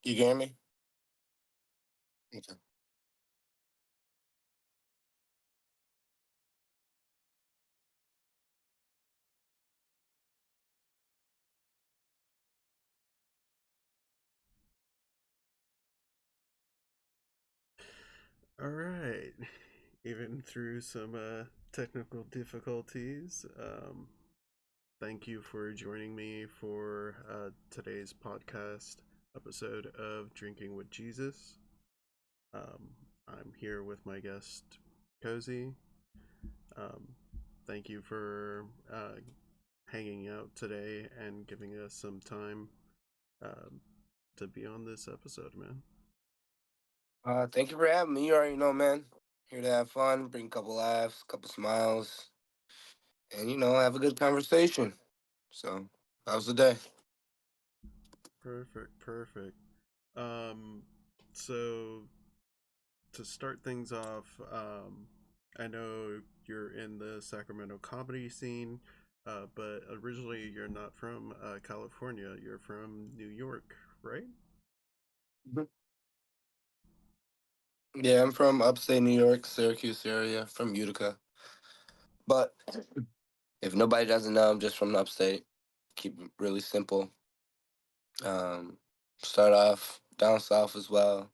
You hear me? Okay. All right. Even through some technical difficulties, thank you for joining me for today's podcast episode of Drinking with Jesus. Um, I'm here with my guest, Cozy. Um, Thank you for hanging out today and giving us some time um, to be on this episode, man. Thank you for having me. You already know, man. Here to have fun, bring a couple laughs, couple smiles, and have a good conversation. So, how's the day? Perfect, perfect. Um, so to start things off, I know you're in the Sacramento comedy scene, but originally you're not from California. You're from New York, right? Mhm. Yeah, I'm from upstate New York, Syracuse area, from Utica. But if nobody doesn't know, I'm just from the upstate. Keep it really simple. Um, Start off down south as well.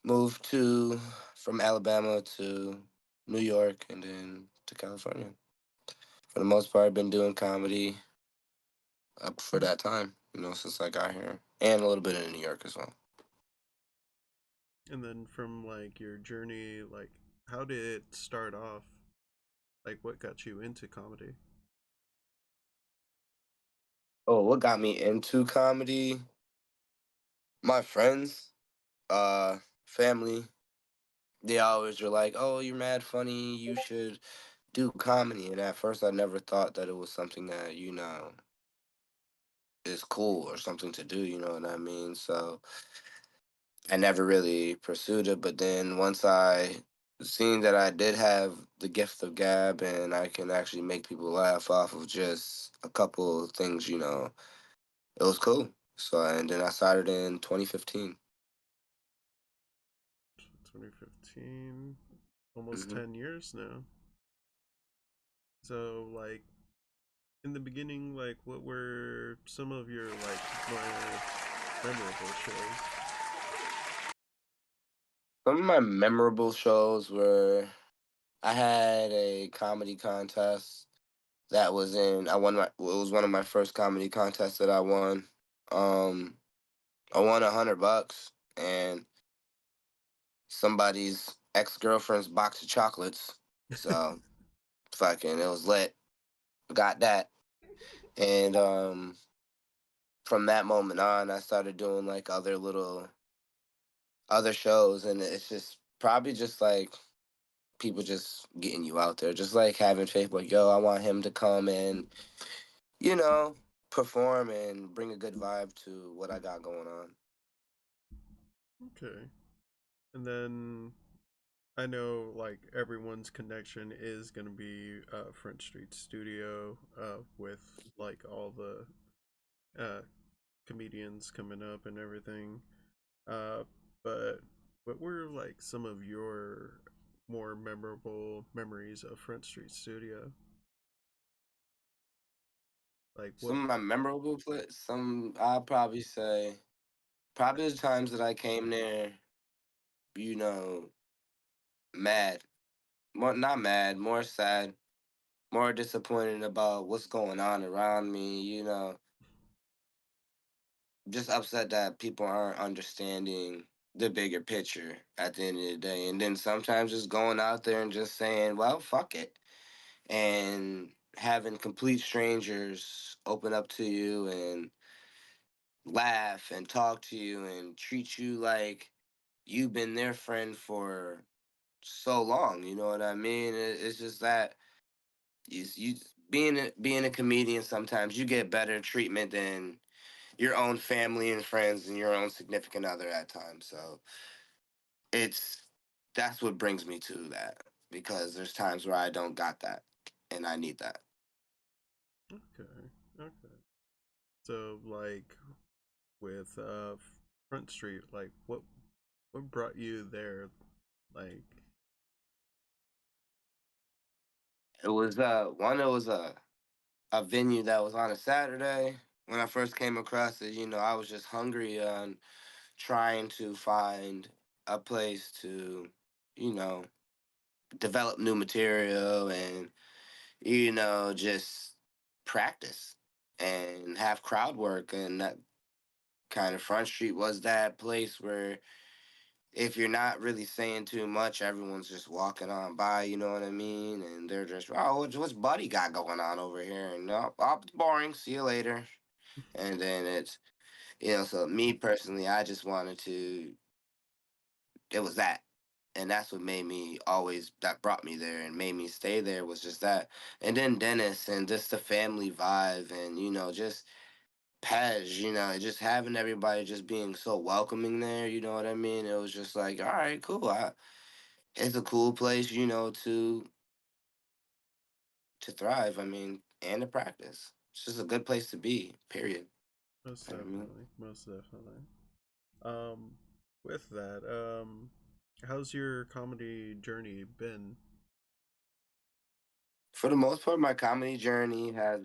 Moved to from Alabama to New York and then to California. For the most part, I've been doing comedy up for that time, since I got here, and a little bit in New York as well. And then from like your journey, like how did it start off? Like what got you into comedy? Oh, what got me into comedy? My friends, uh, family, they always were like, "Oh, you're mad funny. You should do comedy." And at first, I never thought that it was something that is cool or something to do. You know what I mean? So I never really pursued it. But then once I seen that I did have the gift of gab and I can actually make people laugh off of just a couple of things, it was cool. So and then I started in 2015. 2015, almost Hmm. 10 years now. So like in the beginning, like what were some of your like more memorable shows? Some of my memorable shows were I had a comedy contest that was in I won my it was one of my first comedy contests that I won. Um I won $100 and somebody's ex-girlfriend's box of chocolates. So fucking it was lit. Got that. And from that moment on I started doing like other shows and it's just probably just like people just getting you out there. Just like having faith like, yo, I want him to come and, you know, perform and bring a good vibe to what I got going on. Okay. And then I know like everyone's connection is gonna be French Street Studio with like all the uh, comedians coming up and everything. Uh, but what were like some of your more memorable memories of Front Street Studio? Like what? Some of my memorable plays, some I'll probably say, probably the times that I came there, you know, mad. More not mad, more sad, more disappointed about what's going on around me, just upset that people aren't understanding the bigger picture at the end of the day. And then sometimes just going out there and just saying, well, fuck it. And having complete strangers open up to you and laugh and talk to you and treat you like you've been their friend for so long. You know what I mean? It's just that you being a comedian, sometimes you get better treatment than your own family and friends and your own significant other at times. So it's that's what brings me to that because there's times where I don't got that and I need that. Okay, okay. So like with Front Street, like what brought you there? Like, It was one. It was a venue that was on a Saturday. When I first came across it, I was just hungry on trying to find a place to, you know, develop new material and just practice and have crowd work. And that kind of Front Street was that place where if you're not really saying too much, everyone's just walking on by, you know what I mean? And they're just, oh, what's Buddy got going on over here? And no, oh, it's boring. See you later. And then so me personally, I just wanted to, it was that. And that's what made me always, that brought me there and made me stay there was just that. And then Dennis and just the family vibe and, just Pej, just having everybody just being so welcoming there, you know what I mean? It was just like, all right, cool. It's a cool place, to thrive. I mean, and to practice. It's just a good place to be. Period. most I mean, definitely, most definitely. Um, with that, how's your comedy journey been? for the most part, my comedy journey has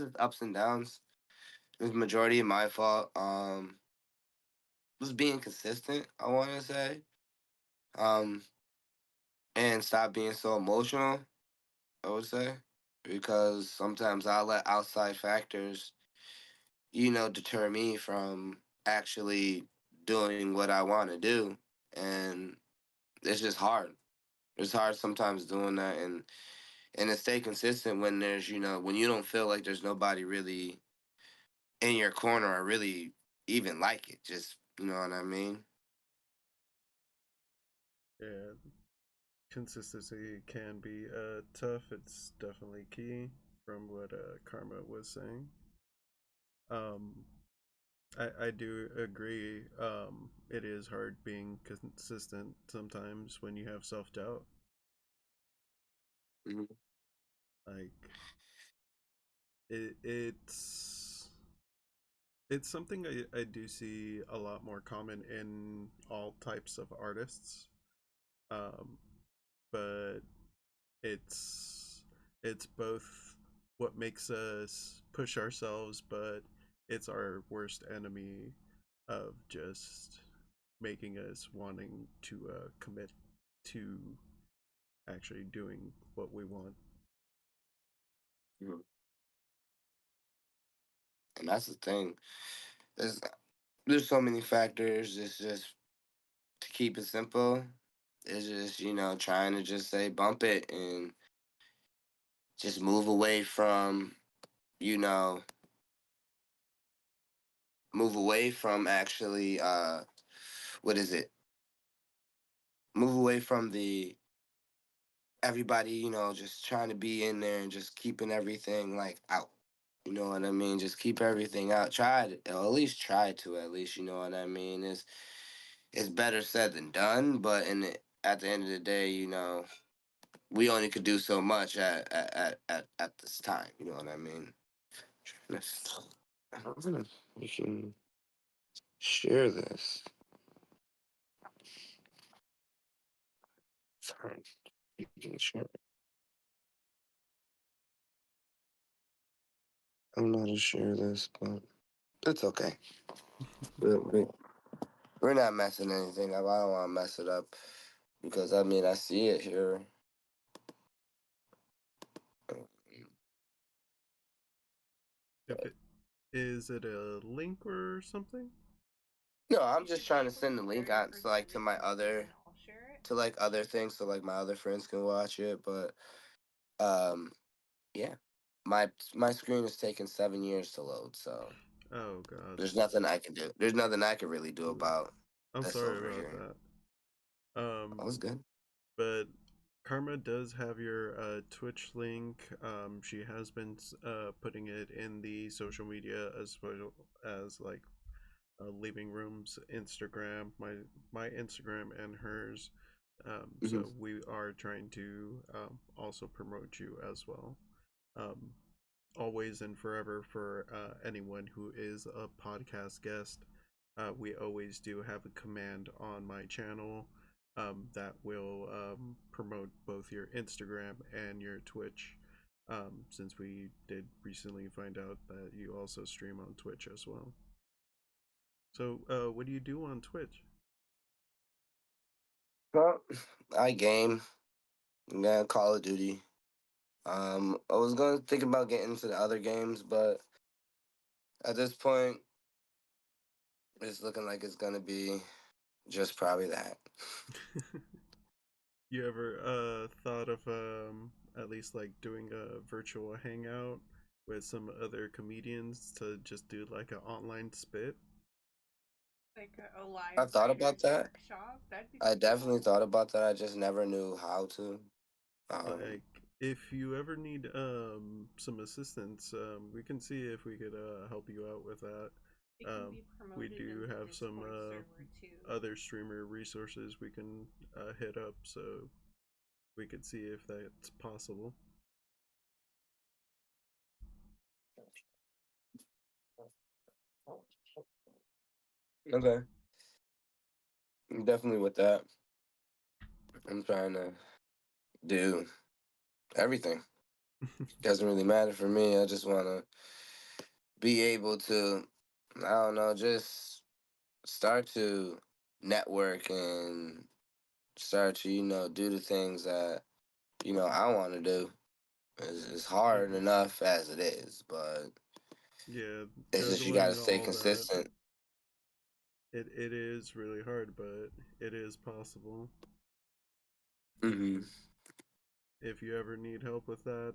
its ups and downs. It's majority of my fault. Was being consistent. I want to say, um, and stop being so emotional. I would say because sometimes I let outside factors deter me from actually doing what I want to do. And it's just hard. It's hard sometimes doing that and to stay consistent when there's, when you don't feel like there's nobody really in your corner or really even like it. Just, you know what I mean? Yeah, consistency can be tough. It's definitely key from what Karma was saying. Um, I do agree. It is hard being consistent sometimes when you have self doubt. Mhm. Like it's something I do see a lot more common in all types of artists. Um, but it's it's both what makes us push ourselves, but it's our worst enemy of just making us wanting to commit to actually doing what we want. Mhm. And that's the thing. There's, there's so many factors. It's just to keep it simple. It's just, trying to just say bump it and just move away from, you know, move away from actually what is it? Move away from the everybody, just trying to be in there and just keeping everything like out. You know what I mean? Just keep everything out. Try to, or at least try to at least, you know what I mean? It's better said than done, but at the end of the day, we only could do so much at this time. You know what I mean? I'm gonna we can share this. Sorry, you can share it. I don't know how to share this, but it's okay. We, we, we're not messing anything up. I don't want to mess it up because I mean I see it here. If it is it a link or something? No, I'm just trying to send the link out so like to like other things so like my other friends can watch it. But um yeah. My screen is taking 7 years to load, so Oh God. there's nothing I can do. There's nothing I can really do Ooh. about I'm this sorry over about here. that. That was good. But Karma does have your Twitch link. She has been putting it in the social media as well as like Leaving Room's Instagram, my Instagram and hers. Hmm. So we are trying to also promote you as well. Um, always and forever for anyone who is a podcast guest. We always do have a command on my channel that will promote both your Instagram and your Twitch. Since we did recently find out that you also stream on Twitch as well. So, what do you do on Twitch? Well, I game, yeah, Call of Duty. I was gonna think about getting into the other games, but at this point, it's looking like it's gonna be just probably that. You ever thought of at least like doing a virtual hangout with some other comedians to just do like an online spit? Like a live I thought about writer's that. workshop. That'd be I pretty definitely cool. thought about that. I just never knew how to. Like, if you ever need some assistance, we can see if we could help you out with that. It can Um, be we promoted in do the have some Discord server too. other streamer resources we can hit up, so we could see if that's possible. Okay, definitely with that. I'm trying to do everything. Doesn't really matter for me. I just want to be able to, I don't know, just start to network and start to, do the things that, I want to do. It's hard Hmm. enough as it is, but Yeah, it's just you got to juggling stay all that, consistent. it is really hard, but it is possible. Hmm. If you ever need help with that,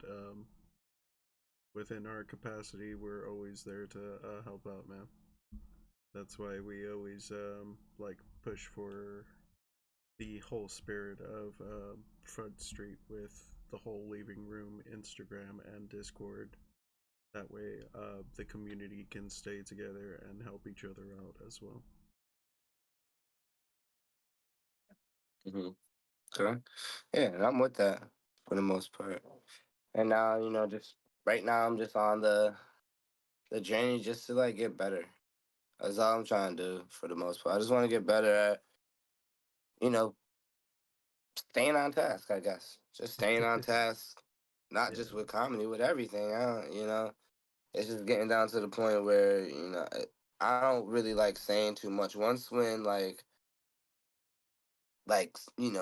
within our capacity, we're always there to help out, man. That's why we always like push for the whole spirit of Front Street with the whole Leaving Room Instagram and Discord. That way, the community can stay together and help each other out as well. Hmm. Okay. Yeah, and I'm with that for the most part. And now, just right now, I'm just on the journey just to like get better. That's all I'm trying to do for the most part. I just want to get better at, you know, staying on task, I guess. Just staying on task, not just Yeah, with comedy, with everything. It's just getting down to the point where, I don't really like saying too much. Once when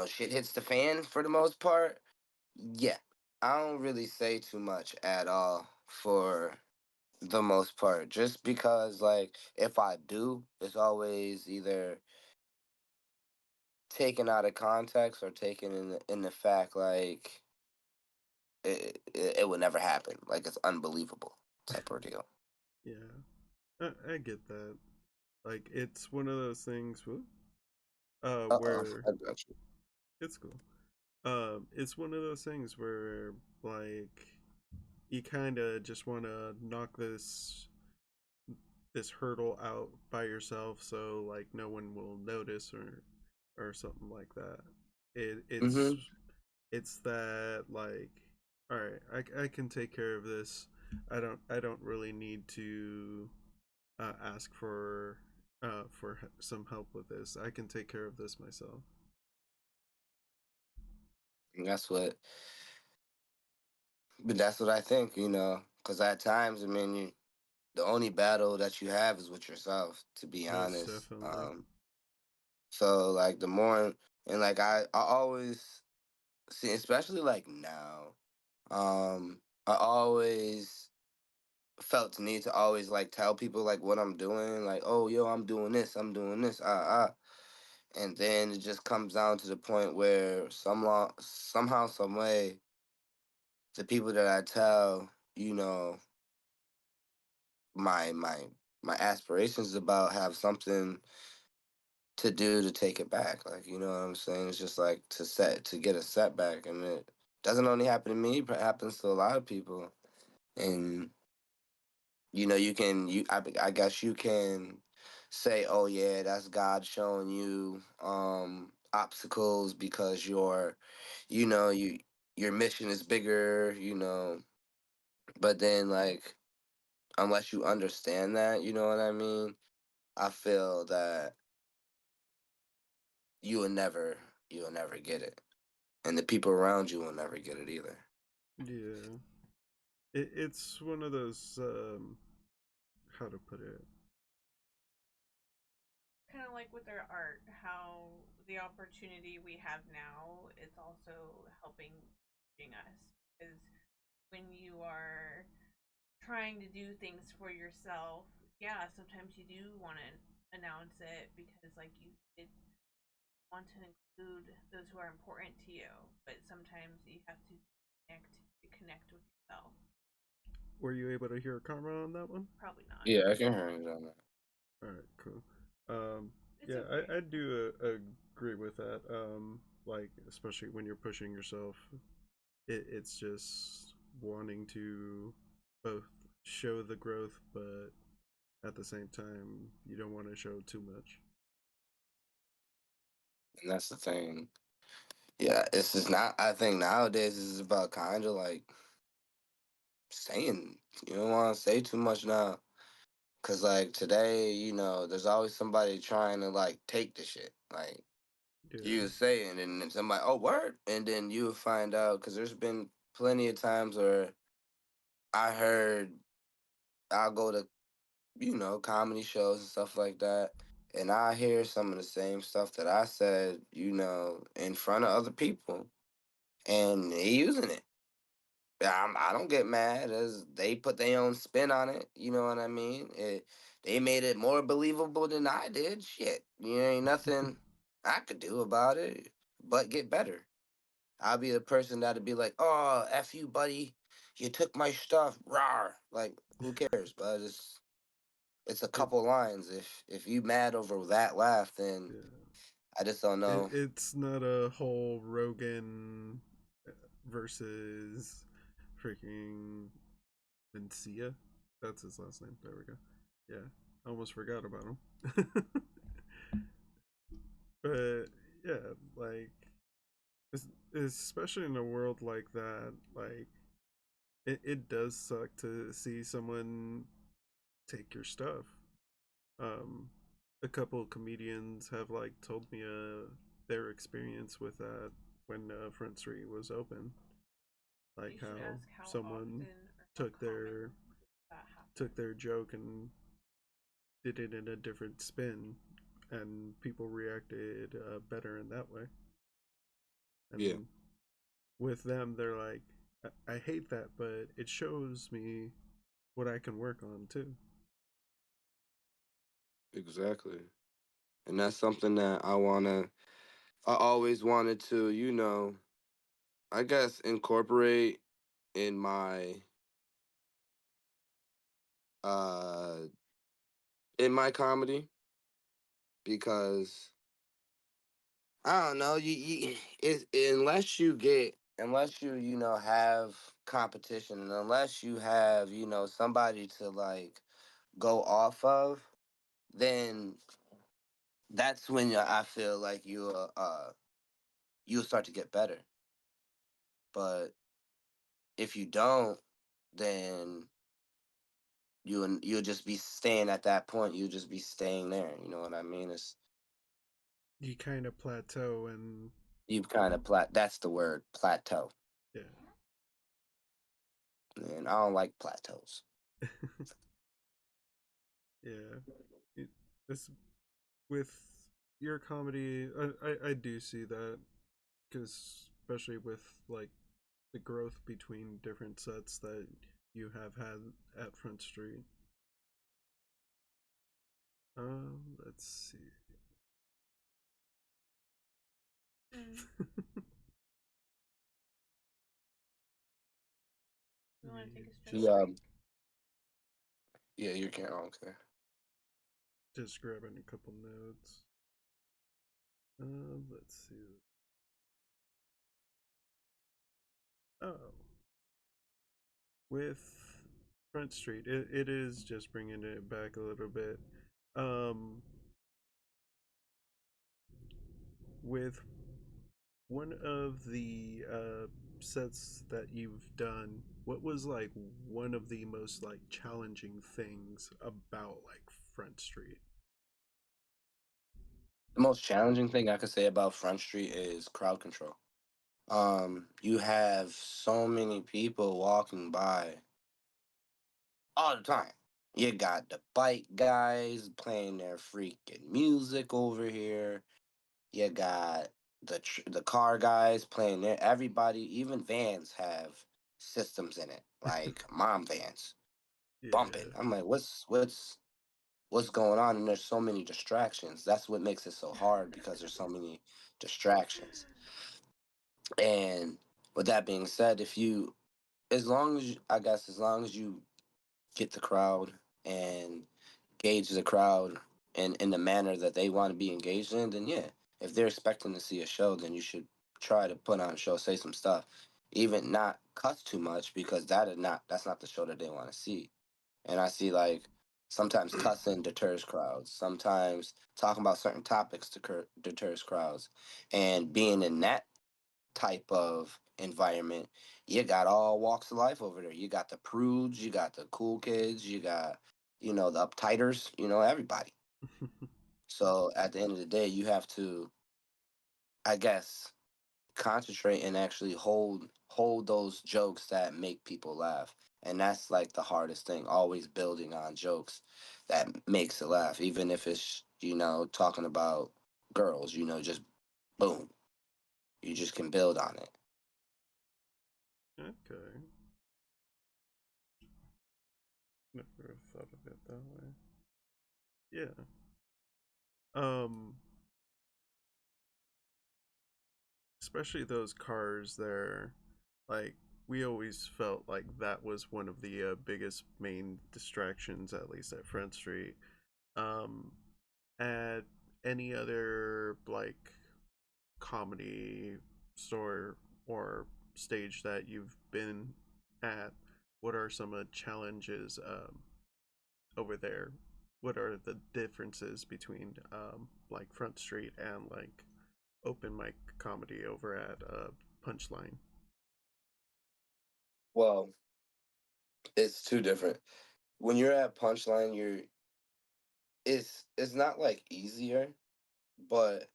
shit hits the fan for the most part, yeah. I don't really say too much at all for the most part. Just because like if I do, it's always either taken out of context or taken in the fact like it would never happen. Like it's unbelievable type of deal. yeah, I get that. Like, it's one of those things, Uh-oh, where I got you. it's cool. It's one of those things where, like, you kind of just want to knock this hurdle out by yourself, so like no one will notice or something like that. It Mm-hmm. it's that, like, all right, I can take care of this. I don't really need to ask for some help with this. I can take care of this myself. And that's what I think, because at times, I mean, the only battle that you have is with yourself, to be Most honest. definitely. So like the more and like I always see, especially like now, I always felt the need to always like tell people like what I'm doing, like, oh yo, I'm doing this, and then it just comes down to the point where somehow, some way, the people that I tell, my my my aspirations about have something to do to take it back. Like, you know what I'm saying? It's just like to get a setback, and it doesn't only happen to me, but it happens to a lot of people. And I guess you can say, oh yeah, that's God showing you obstacles because your mission is bigger, But then, like, unless you understand that, you know what I mean? I feel that you will never, you will never get it, and the people around you will never get it either. Yeah. It's one of those, how to put it? Kind of like with their art, how the opportunity we have now, it's also helping us. Because when you are trying to do things for yourself, yeah, sometimes you do want to announce it because, like, you did want to include those who are important to you, but sometimes you have to connect with yourself. Were you able to hear Karma on that one? Probably not. Yeah, I can hear you on that. All right, cool. It's Yeah, okay. I do agree with that. Like especially when you're pushing yourself, it's just wanting to both show the growth, but at the same time, you don't want to show too much. And that's the thing. Yeah, it's just not. I think nowadays it's about kind of like saying. You don't want to say too much now, cause like today, there's always somebody trying to like take the shit. Like Yeah, you say, and then somebody, oh word, and then you find out. Cause there's been plenty of times where I heard I'll go to comedy shows and stuff like that, and I hear some of the same stuff that I said, in front of other people, and they using it. I don't get mad as they put their own spin on it. You know what I mean? They made it more believable than I did. Shit, ain't nothing I could do about it, but get better. I'll be the person that'd be like, "Oh, f you, buddy, you took my stuff." Rawr. Like, who cares? But it's a it couple lines. If you mad over that laugh, then yeah. I just don't know. It's not a whole Rogan versus freaking Mencia. That's his last name. There we go. Yeah, I almost forgot about him. But yeah, like especially in a world like that, like it does suck to see someone take your stuff. Um, a couple of comedians have like told me their experience with that when Front Street was open, like You should how ask how someone often or how took common their that happens. took their joke and did it in a different spin, and people reacted better in that way. Yeah, And with them, they're like, I hate that, but it shows me what I can work on too. exactly. And that's something that I always wanted to, I guess incorporate in uh my comedy, because I don't know, unless you have competition, and unless you have, somebody to like go off of, then that's when I feel like you'll start to get better. But if you don't, then you'll just be staying at that point. You'll just be staying there. You know what I mean? It's You kind of plateau, and you kind of That's the word, plateau. yeah. And I don't like plateaus. Yeah, it's with your comedy. I do see that because especially with like the growth between different sets that you have had at Front Street. Let's see. Mm. You want to take a stretch Yeah, break? yeah, you can't. Okay. Just grabbing a couple notes. Let's see. Oh, with Front Street, it is just bringing it back a little bit. Um, with one of the sets that you've done, what was like one of the most like challenging things about like Front Street? The most challenging thing I could say about Front Street is crowd control. You have so many people walking by all the time. You got the bike guys playing their freaking music over here. You got the car guys playing their everybody. Even vans have systems in it, like mom vans bumping. Yeah. I'm like, what's going on? And there's so many distractions. That's what makes it so hard because there's so many distractions. And with that being said, if you, as long as I guess, as long as you get the crowd and gauge the crowd in the manner that they want to be engaged in, then yeah, if they're expecting to see a show, then you should try to put on a show, say some stuff, even not cuss too much because that's not the show that they want to see. And I see like sometimes cussing deters crowds, sometimes talking about certain topics deters crowds, and being in that type of environment, you got all walks of life over there. You got the prudes, you got the cool kids, you got, the uptighters, everybody. So at the end of the day, you have to, I guess, concentrate and actually hold those jokes that make people laugh. And that's like the hardest thing, always building on jokes that makes it laugh, even if it's, talking about girls, just boom. You just can build on it. Okay. Never thought of it that way. Yeah. Um, especially those cars there, like we always felt like that was one of the biggest main distractions, at least at Front Street. Um, at any other like comedy store or stage that you've been at, what are some of the challenges over there? What are the differences between like Front Street and like open mic comedy over at Punchline? Well, it's too different. When you're at Punchline, it's not like easier, but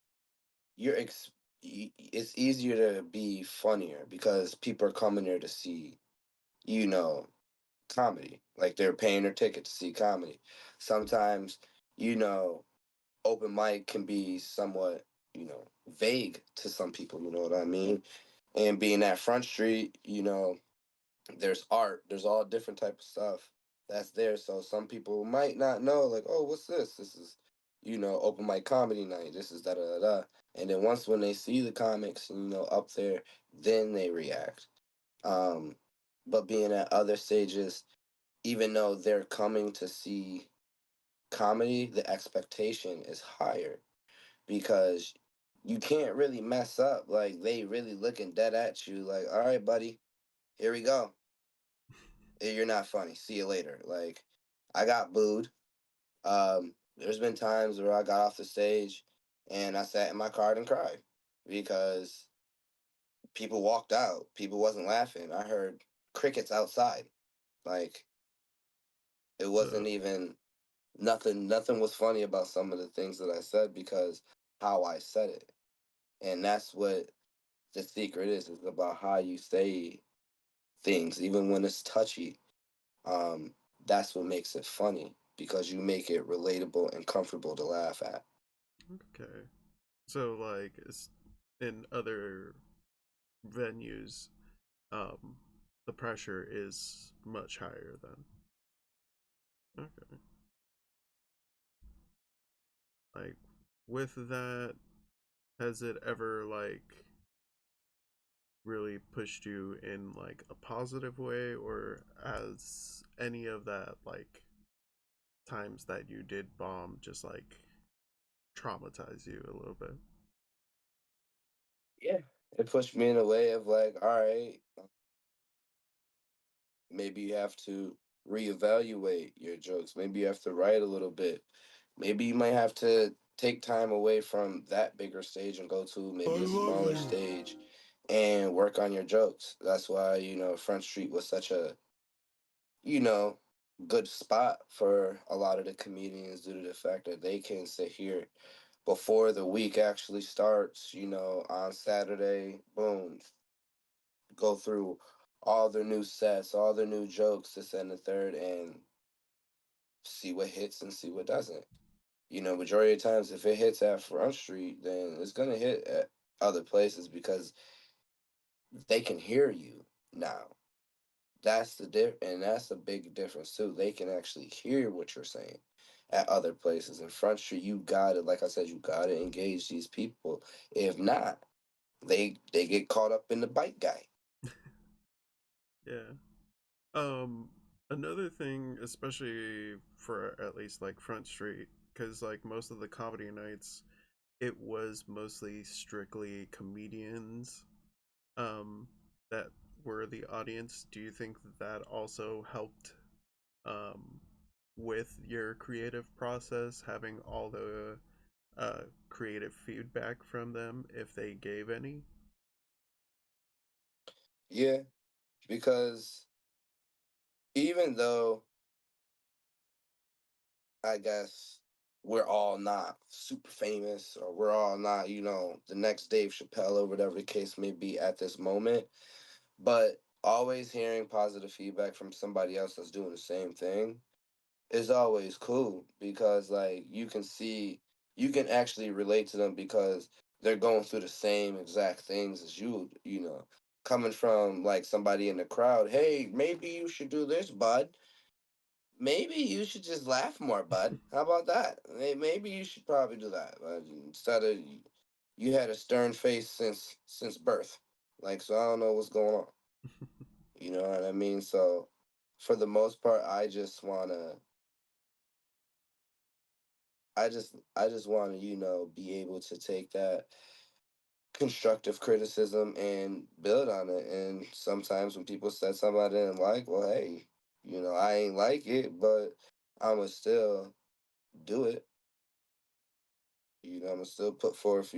you're ex- it's easier to be funnier because people are coming there to see, you know, comedy. Like they're paying their ticket to see comedy. Sometimes, you know, open mic can be somewhat, vague to some people, you know what I mean? And being at Front Street, there's art, there's all different type of stuff that's there. So some people might not know, like, oh, what's this? This is, open mic comedy night. This is da da da da. And then once when they see the comics, up there, then they react. Um, but being at other stages, even though they're coming to see comedy, the expectation is higher because you can't really mess up. Like they really looking dead at you, like, all right, buddy, here we go. You're not funny. See you later. Like, I got booed. There's been times where I got off the stage and I sat in my car and cried because people walked out. People wasn't laughing. I heard crickets outside. Like, it So wasn't even nothing. Nothing was funny about some of the things that I said because how I said it, and that's what the secret is. It's about how you say things, even when it's touchy. um, that's what makes it funny because you make it relatable and comfortable to laugh at. okay, so like it's in other venues, um, the pressure is much higher then. Okay, like with that, has it ever like really pushed you in like a positive way, or has any of that like times that you did bomb just like traumatize you a little bit? Yeah, it pushed me in a way of like, all right, maybe you have to reevaluate your jokes. Maybe you have to write a little bit. Maybe you might have to take time away from that bigger stage and go to I maybe a love smaller you. stage and work on your jokes. That's why, Front Street was such a, you know, good spot for a lot of the comedians due to the fact that they can sit here before the week actually starts, on Saturday, boom, go through all their new sets, all their new jokes, this and the third, and see what hits and see what doesn't. Majority of times, if it hits at Front Street, then it's gonna hit at other places because they can hear you now. And that's a big difference too. They can actually hear what you're saying at other places. In Front Street, you gotta, like I said, you gotta engage these people. If not, they get caught up in the bite guy. Yeah. Um, Another thing, especially for at least like Front Street, because like most of the comedy nights, it was mostly strictly comedians um, that were the audience. Do you think that also helped um, with your creative process, having all the creative feedback from them if they gave any? Yeah, because even though I guess we're all not super famous or we're all not, the next Dave Chappelle or whatever the case may be at this moment. But always hearing positive feedback from somebody else that's doing the same thing is always cool because, like, you can actually relate to them because they're going through the same exact things as you. Coming from like somebody in the crowd, hey, maybe you should do this, bud. Maybe you should just laugh more, bud. How about that? Maybe you should probably do that. Instead of you had a stern face since birth. Like, so I don't know what's going on. You know what I mean? So for the most part, I just wanna, be able to take that constructive criticism and build on it. And sometimes when people said something I didn't like, well, hey, I ain't like it, but I'ma still do it. I'm gonna still put forth,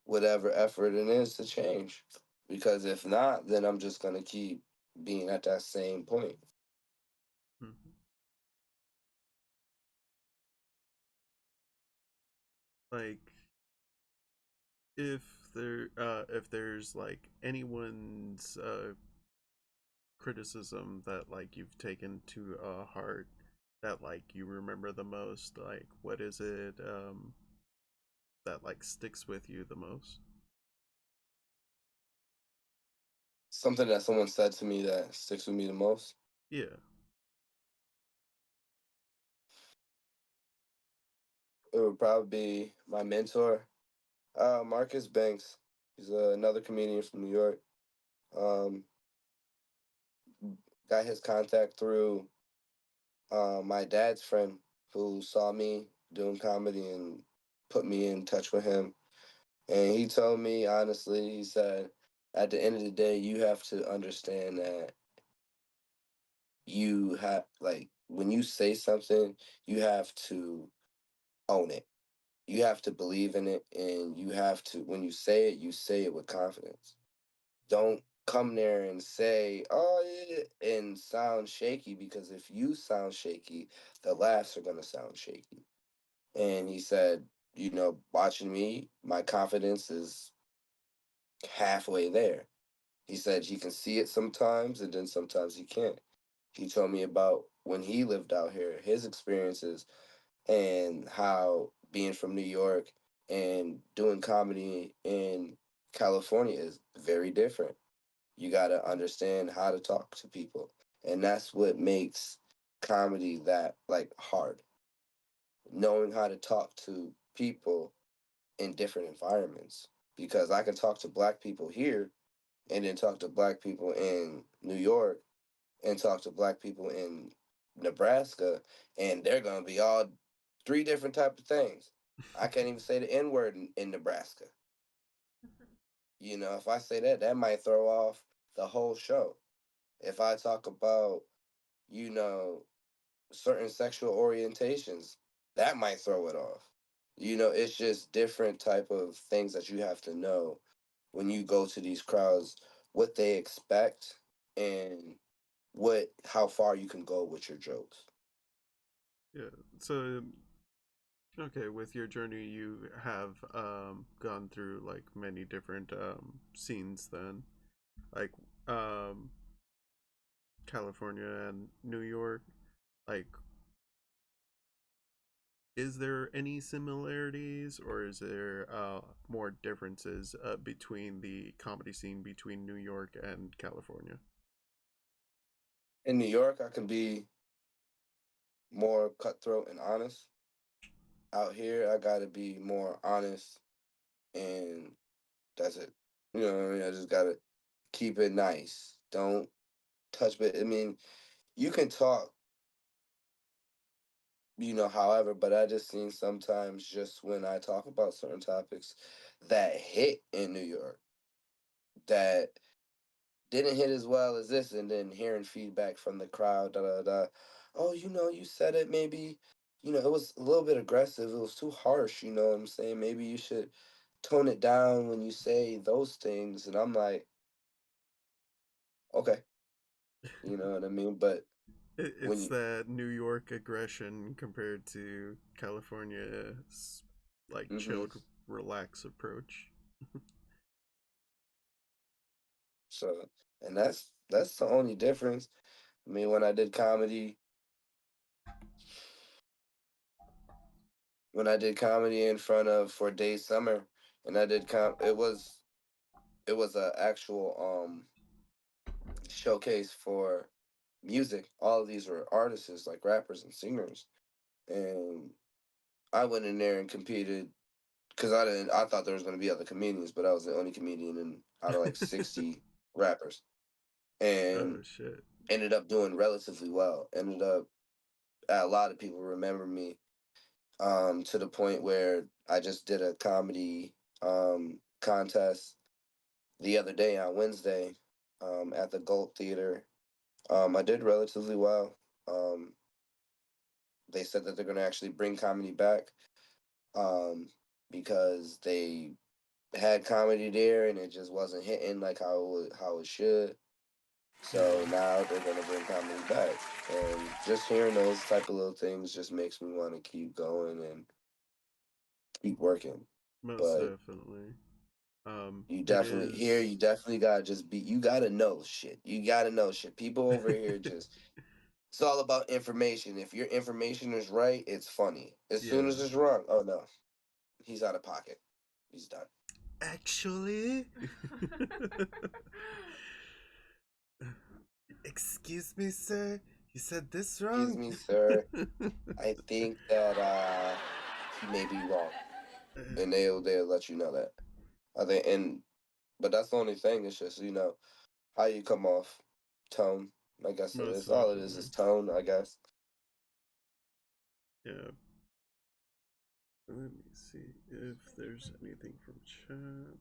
whatever effort it is to change. Because if not, then I'm just gonna keep being at that same point. Mhm. Like if if there's like anyone's criticism that like you've taken to heart that like you remember the most, like what is it that like sticks with you the most? Something that someone said to me that sticks with me the most. Yeah. It would probably be my mentor, Marcus Banks. He's another comedian from New York. Um, got his contact through my dad's friend who saw me doing comedy and put me in touch with him. And he told me honestly, he said, at the end of the day, you have to understand that you have, like, when you say something, you have to own it. You have to believe in it, and you have to, when you say it with confidence. Don't come there and say, oh, yeah, and sound shaky, because if you sound shaky, the laughs are going to sound shaky. And he said, watching me, my confidence is halfway there. He said he can see it sometimes, and then sometimes he can't. He told me about when he lived out here, his experiences, and how being from New York and doing comedy in California is very different. You got to understand how to talk to people. And that's what makes comedy that, like, hard. Knowing how to talk to people in different environments. Because I can talk to black people here and then talk to black people in New York and talk to black people in Nebraska, and they're gonna be all three different type of things. I can't even say the N word in Nebraska. If I say that, that might throw off the whole show. If I talk about, you know, certain sexual orientations, that might throw it off. It's just different type of things that you have to know when you go to these crowds, what they expect and how far you can go with your jokes. Yeah. So okay, with your journey, you have gone through like many different scenes. Then, like um, California and New York. Like, is there any similarities, or is there more differences between the comedy scene between New York and California? In New York, I can be more cutthroat and honest. Out here, I gotta be more honest, and that's it. You know what I mean? I just gotta keep it nice. Don't touch it. I mean, you can talk, however, but I just seen sometimes just when I talk about certain topics that hit in New York that didn't hit as well as this, and then hearing feedback from the crowd, da da da. Oh, you said it maybe, it was a little bit aggressive. It was too harsh. You know what I'm saying? Maybe you should tone it down when you say those things. And I'm like, okay, you know what I mean? But when It's you, that New York aggression compared to California's like hmm chilled, relaxed approach. so, and that's the only difference. I mean, when I did comedy in front of for Day Summer, and I did it was a actual showcase for music. All of these were artists, like rappers and singers, and I went in there and competed because I thought there was going to be other comedians, but I was the only comedian out of like 60 rappers, and Oh shit. ended up doing relatively well. Ended up a lot of people remember me, to the point where I just did a comedy contest the other day on Wednesday, at the Gulp Theater. I did relatively well. Um, they said that they're going to actually bring comedy back, um, because they had comedy there and it just wasn't hitting like how it should. So now they're going to bring comedy back, and just hearing those type of little things just makes me want to keep going and keep working. Most But definitely. It you is. definitely gotta just be. You gotta know shit. You gotta know shit. People over here just. It's all about information. If your information is right, it's funny. As soon Yeah. as it's wrong, oh no, he's out of pocket. He's done. Actually. Excuse me, sir. You said this Excuse wrong? me, sir. I think that he may be wrong, and they'll let you know that. I think, but that's the only thing. It's just how you come off, tone. I guess it Most is. All it is definitely. tone. I guess. Yeah. Let me see if there's anything from chat.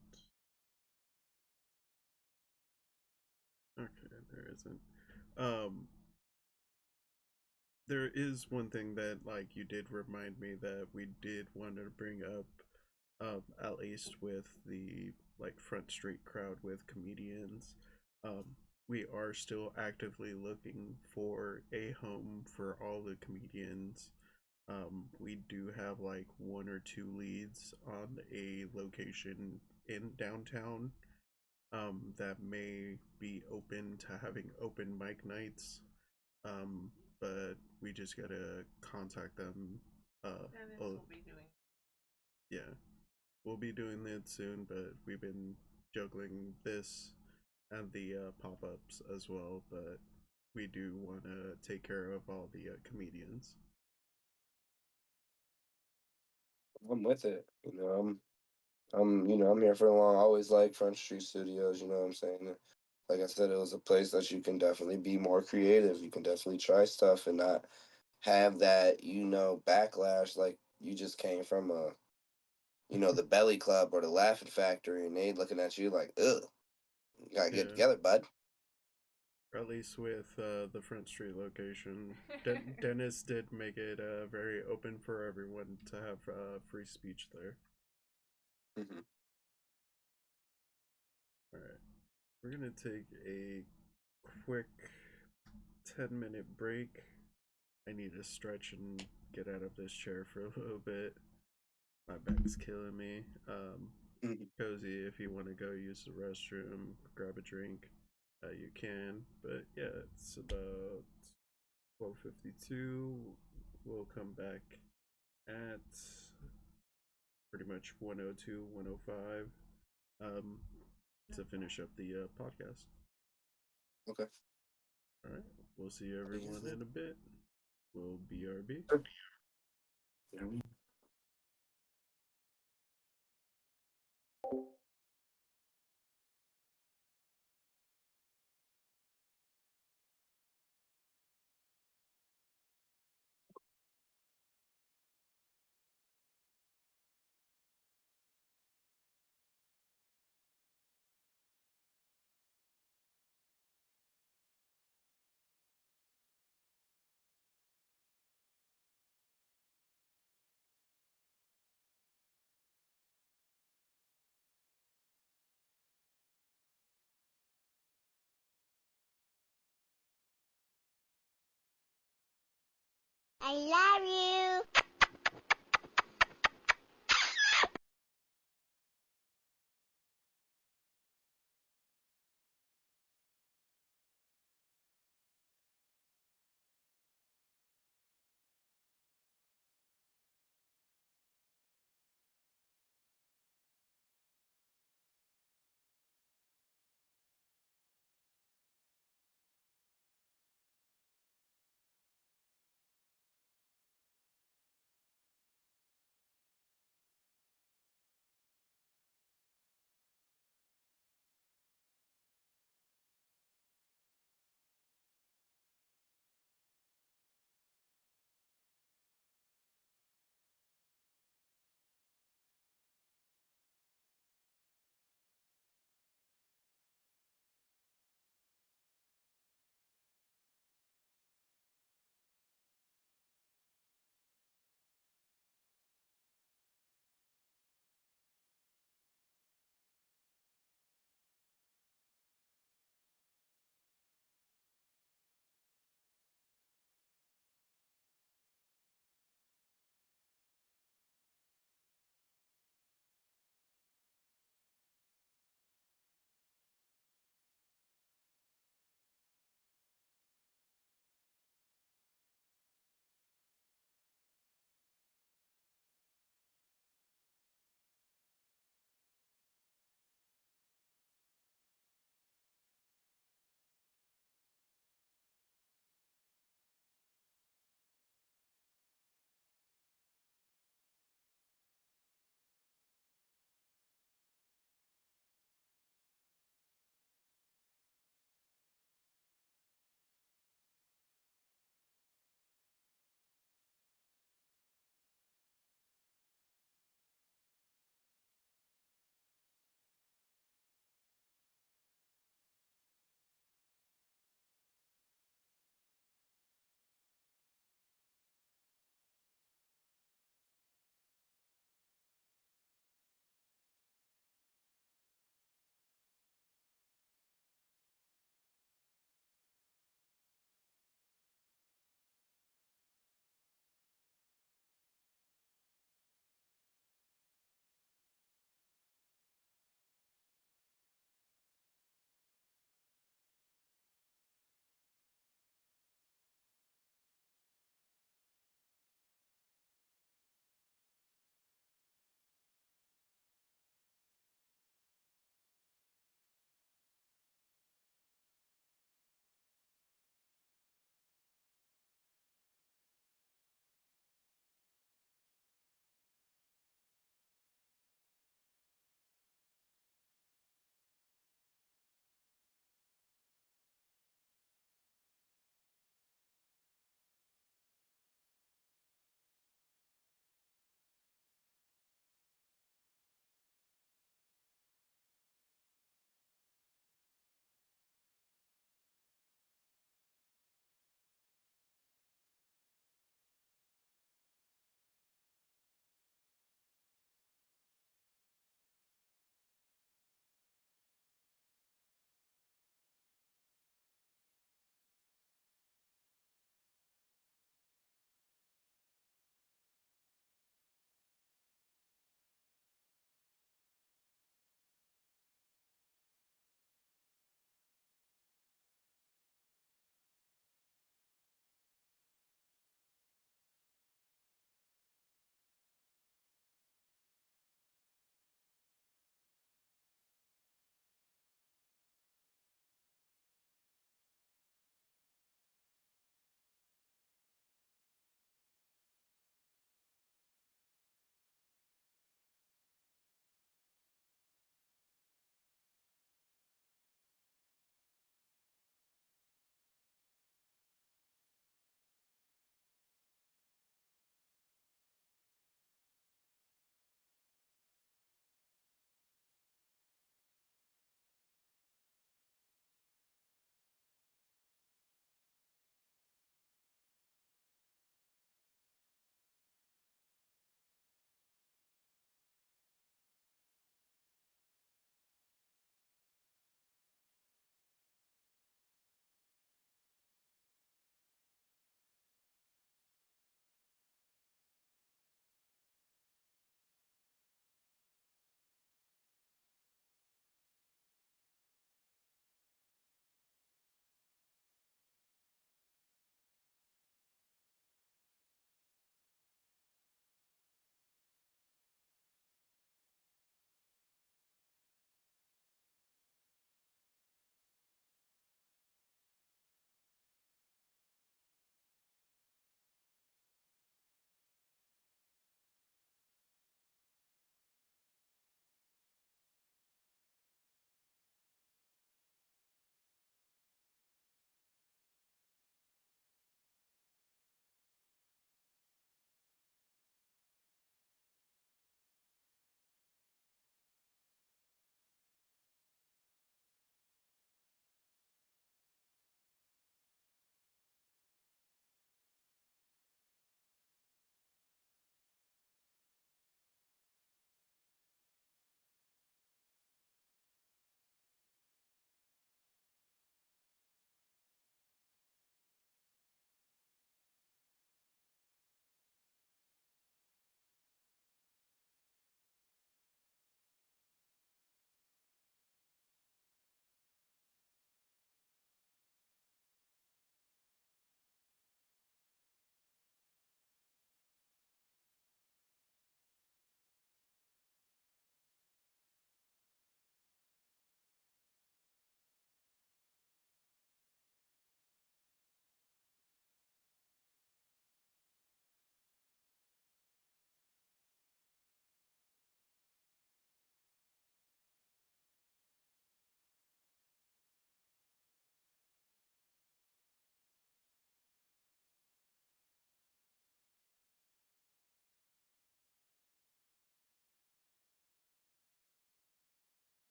Okay, there isn't. Um, there is one thing that like you did remind me that we did want to bring up, at least with the like Front Street crowd with comedians. Um, we are still actively looking for a home for all the comedians. We do have like one or two leads on a location in downtown, that may be open to having open mic nights. Um, but we just gotta contact them. Dennis Oh, will be doing. yeah, we'll be doing that soon, but we've been juggling this and the pop ups as well. But we do want to take care of all the comedians. I'm with it. I'm here for the long. I always like Front Street Studios. You know what I'm saying? Like I said, it was a place that you can definitely be more creative. You can definitely try stuff and not have that, backlash. Like you just came from the Belly Club or the Laughing Factory, and they looking at you like, ugh, you gotta get Yeah, together, bud. Or at least with the Front Street location. Dennis did make it very open for everyone to have free speech there. Mhm. Alright. We're going to take a quick 10-minute break. I need to stretch and get out of this chair for a little bit. My back's killing me. Mhm. Cozy, if you want to go use the restroom, grab a drink, you can. But yeah, it's about 12:52. We'll come back at pretty much 102, 105 to finish up the podcast. Okay. All right. We'll see everyone in a bit. We'll BRB. Yeah. I love you.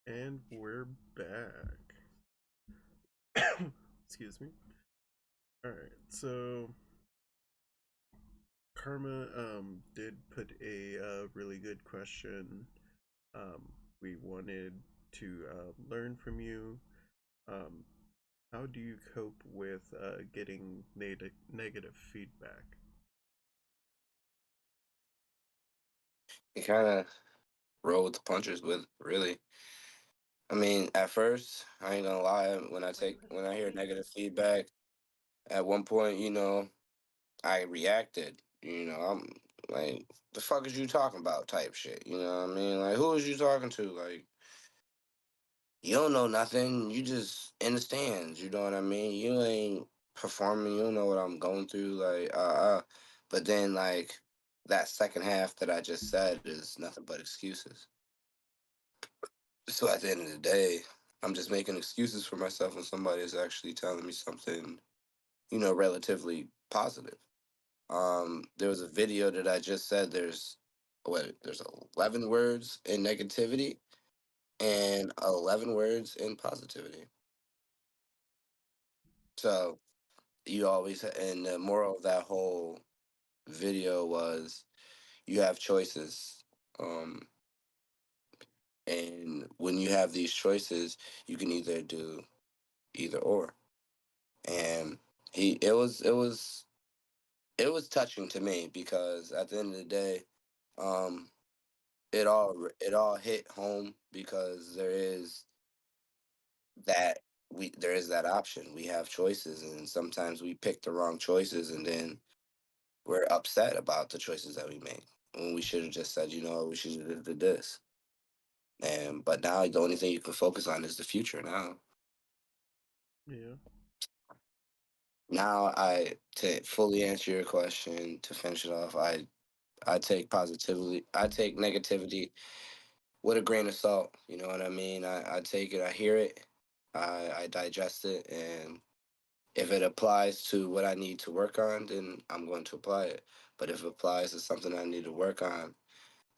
And we're back. Excuse me. All right. So Karma did put a really good question. We wanted to learn from you. Um, how do you cope with getting negative feedback? You kind of roll with the punches with really. I mean, at first, I ain't gonna lie. When I hear negative feedback, at one point, I reacted. I'm like, the fuck is you talking about? Type shit. You know what I mean? Like, who is you talking to? Like, you don't know nothing. You just in the stands. You know what I mean? You ain't performing. You don't know what I'm going through. Like. But then, like, that second half that I just said is nothing but excuses. So at the end of the day, I'm just making excuses for myself when somebody is actually telling me something, relatively positive. There was a video that I just said there's 11 words in negativity and 11 words in positivity. So and the moral of that whole video was you have choices. Um, and when you have these choices, you can either do either or. And it was touching to me because at the end of the day, um, it all hit home because that there is that option. We have choices, and sometimes we pick the wrong choices, and then we're upset about the choices that we make when we should have just said, we should have did this. And but now the only thing you can focus on is the future. Yeah. Now to fully answer your question, to finish it off, I take positivity. I take negativity with a grain of salt. You know what I mean? I take it. I hear it. I digest it, and if it applies to what I need to work on, then I'm going to apply it. But if it applies to something I need to work on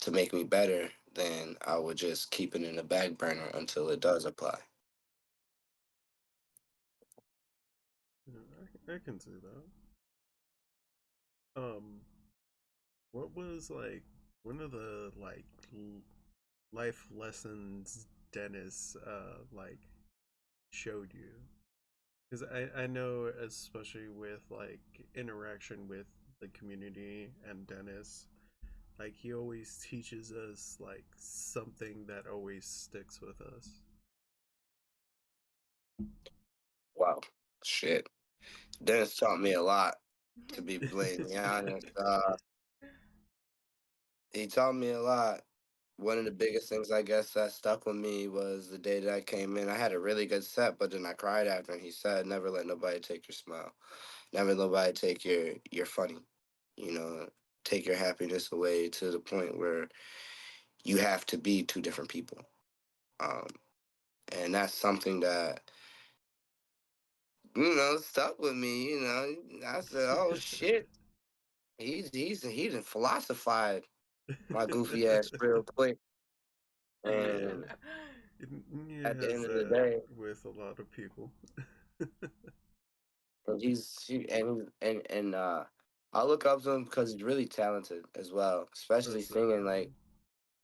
to make me better, then I would just keep it in the back burner until it does apply. Yeah, I can see that. What was like one of the life lessons Dennis like showed you? Because I know, especially with like interaction with the community and Dennis, like he always teaches us like something that always sticks with us. Wow. Shit. Dennis taught me a lot, to be blatantly honest. He taught me a lot. One of the biggest things I guess that stuck with me was the day that I came in. I had a really good set, but then I cried after, and he said, "Never let nobody take your smile. Never let nobody take your funny." you know, take your happiness away to the point where you have to be two different people. Um, and that's something that, stuck with me. I said, "Oh shit, he done philosophized my goofy ass real quick." Yeah, And it at the has end of the that day, with a lot of people. and I look up to him because he's really talented as well, especially Most singing. Like,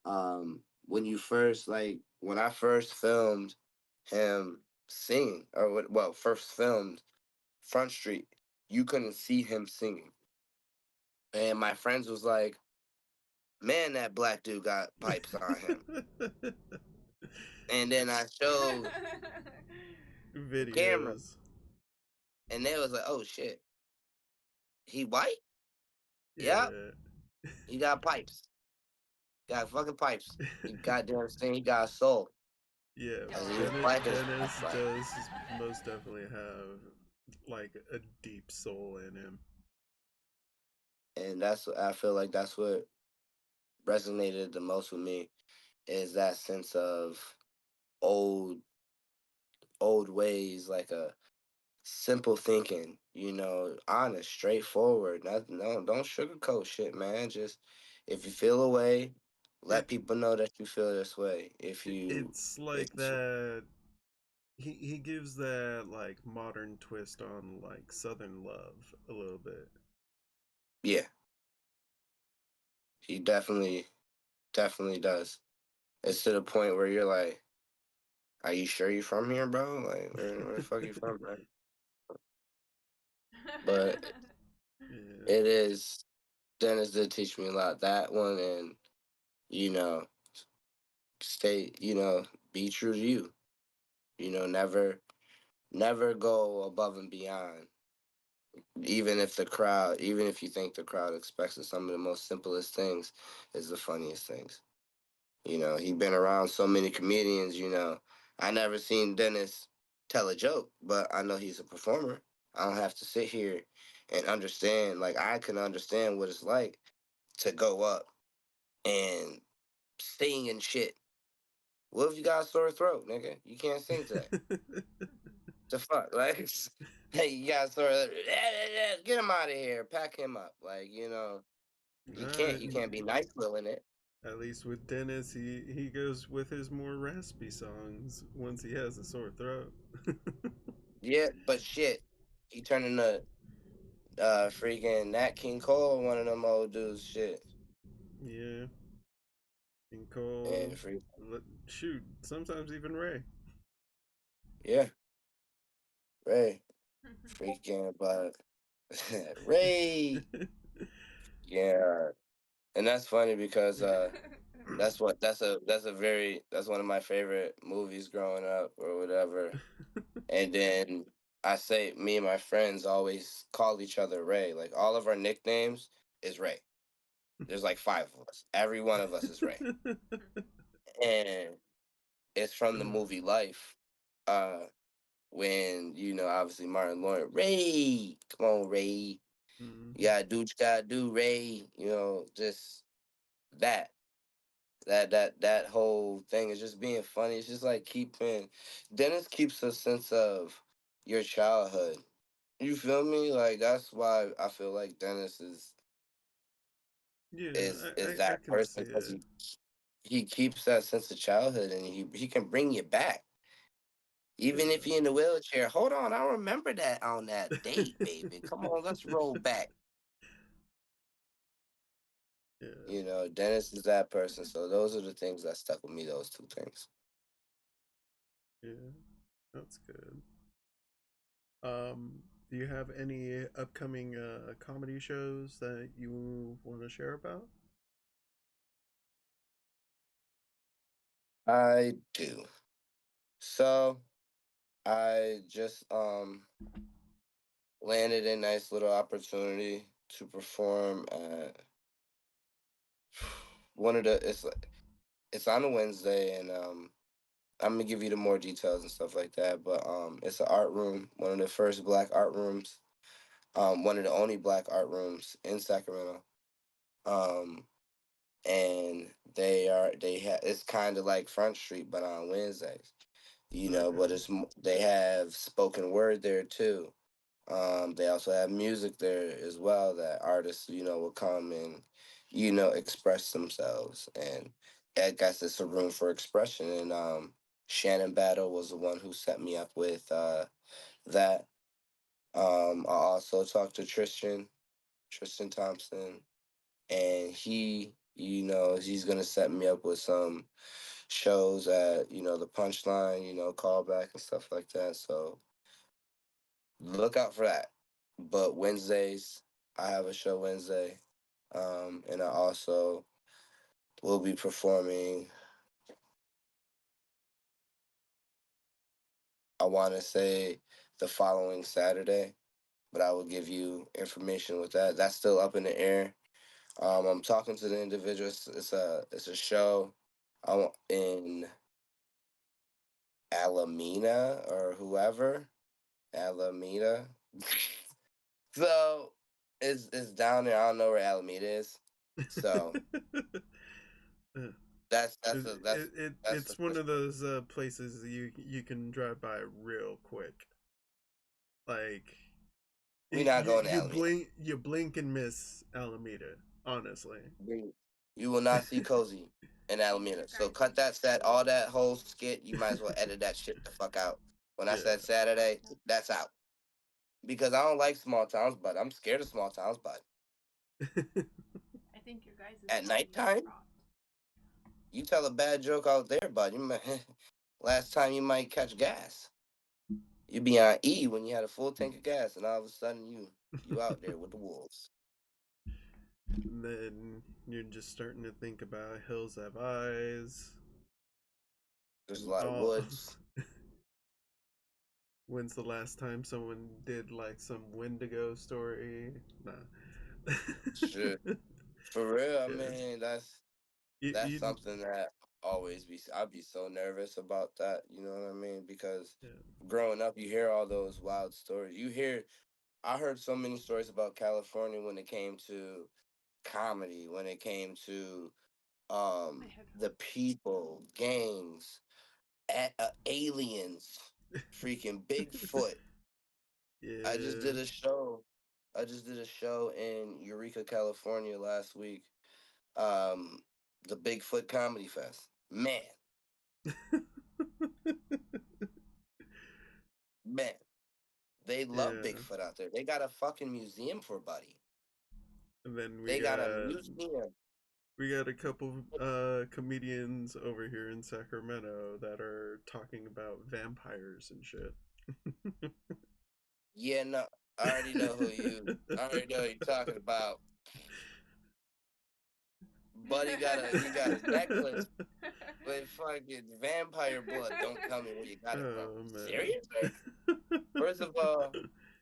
definitely. when I first filmed him singing, first filmed Front Street, you couldn't see him singing, and my friends was like, "Man, that black dude got pipes on him." And then I showed the camera, Videos. and they was like, "Oh shit, he white? Yep, Yeah. he got pipes. Got fucking pipes. He goddamn thing. He got a soul." Yeah, I said, "He's Dennis, black as fuck, Dennis like." does most definitely have like a deep soul in him. And I feel like that's what resonated the most with me, is that sense of old old ways, like a simple thinking, honest, straightforward. No, don't sugarcoat shit, man. Just if you feel a way, It, let people know that you feel this way. If you, it's if like you, that. He gives that like modern twist on like Southern love a little bit. yeah, he definitely does. It's to the point where you're like, "Are you sure you're from here, bro? Like, where the fuck you from, bro?" But Yeah. it is Dennis did teach me a lot. That one, and you know, stay, be true to you. Never go above and beyond. Even if you think the crowd expects it, some of the most simplest things is the funniest things. He been around so many comedians. I never seen Dennis tell a joke, but I know he's a performer. I don't have to sit here and understand. Like, I can understand what it's like to go up and sing and shit. What if you got a sore throat, nigga? You can't sing today. The fuck, like, hey, you got a sore. Get him out of here. Pack him up. Like, you can't. Alright. You can't be nice in it. At least with Dennis, he goes with his more raspy songs once he has a sore throat. Yeah, but shit, he turned into freaking Nat King Cole, one of them old dudes. Shit, Yeah. And and Cole, shoot, sometimes even Ray. yeah, Ray, freaking, but Ray, yeah, and that's funny because that's one of my favorite movies growing up or whatever. And then I say me and my friends always call each other Ray. Like, all of our nicknames is Ray. There's like five of us. Every one of us is Ray. And it's from the movie Life. Uh when, obviously Martin Lawrence, Ray, come on, Ray. You Mhm. gotta do what you gotta do, Ray. Just that. That whole thing is just being funny. It's just like keeping Dennis keeps a sense of your childhood. You feel me? Like, that's why I feel like Dennis Yeah, is I that can see person, because it. he keeps that sense of childhood, and he can bring you back. Even if Yeah, you're in the wheelchair, hold on, I remember that on that date, baby. Come on, let's roll back. yeah, Dennis is that person. So those are the things that stuck with me, those two things. yeah. That's good. Do you have any upcoming comedy shows that you want to share about? I do. So I just landed a nice little opportunity to perform at one of the it's on a Wednesday, and I'm gonna give you the more details and stuff like that. But it's an art room, one of the first black art rooms one of the only black art rooms in Sacramento. Um, and it's kind of like Front Street, but on Wednesdays. But Okay. they have spoken word there too. They also have music there as well that artists, will come and, express themselves. And I guess it's a room for expression. And Shannon Battle was the one who set me up with that. I also talked to Tristan Thompson, and he's gonna set me up with some shows at, the Punchline, callback and stuff like that. So look out for that. But Wednesdays, I have a show Wednesday, and I also will be performing. I want to say the following Saturday, but I will give you information with that. That's still up in the air. I'm talking to the individual. It's a show in Alameda or whoever. Alameda. So it's down there. I don't know where Alameda is. So Uh, that's a that's that's the it's one first. of those places you can drive by real quick. Like We're not going to you Alameda. blink and miss Alameda. Honestly. You will not see Cozy in Alameda. So cut that set, all that whole skit. You might as well edit that shit the fuck out. When I Yeah. said Saturday, that's out because I don't like small towns, but I'm scared of small towns. But I think your guys' at volume nighttime, dropped. you tell a bad joke out there, bud. Last time you might catch gas. You be on E when you had a full tank of gas, and all of a sudden you out there with the wolves. And then you're just starting to think about Hills Have Eyes. There's a lot of Oh, woods. when's the last time someone did like some Wendigo story? Nah. Shit, for real. I Yeah. mean, that's You something that I'd be so nervous about that. You know what I mean? Because yeah. growing up, you hear all those wild stories. I heard so many stories about California when it came to comedy, when it came to the people, gangs, aliens, freaking Bigfoot. I just Yeah. did a show. I just did a show in Eureka, California last week. Um, the Bigfoot Comedy Fest. Man, man, they love Yeah. Bigfoot out there. They got a fucking museum for Buddy. And then They got a museum. we got a couple comedians over here in Sacramento that are talking about vampires and shit. Yeah, no, I already know who you. I already know who you're talking about. Buddy he got a necklace with fucking vampire blood. Don't tell me where you got it from. Oh man. Seriously? First of all,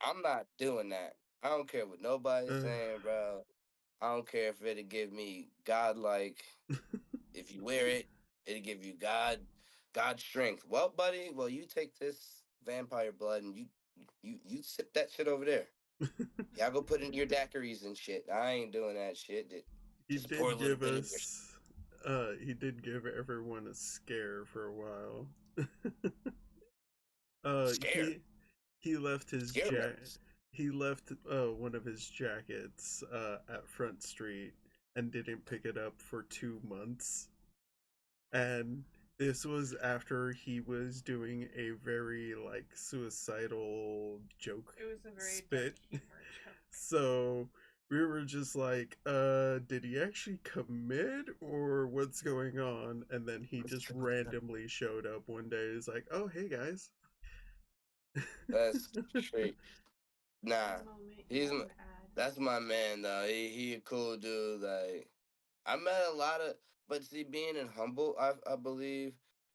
I'm not doing that. I don't care what nobody's saying, bro. I don't care if it'll give me godlike. If you wear it, it'll give you God strength. Well, buddy, you take this vampire blood and you sip that shit over there. Y'all go put it in your daiquiris and shit. I ain't doing that shit. he Just pour a did little give bit in your us he did give everyone a scare for a while. uh scare. he he left his Scare he left one of his jackets at Front Street and didn't pick it up for 2 months. And this was after he was doing a very like suicidal joke It was a very spit. dark humor joke. So we were just like, did he actually commit or what's going on? And then he just randomly showed up one day. He's like, oh, hey guys. That's straight. Nah, Moment he's you my, had. that's my man though. He a cool dude. Like I met a lot of, but see, being in Humble, I believe,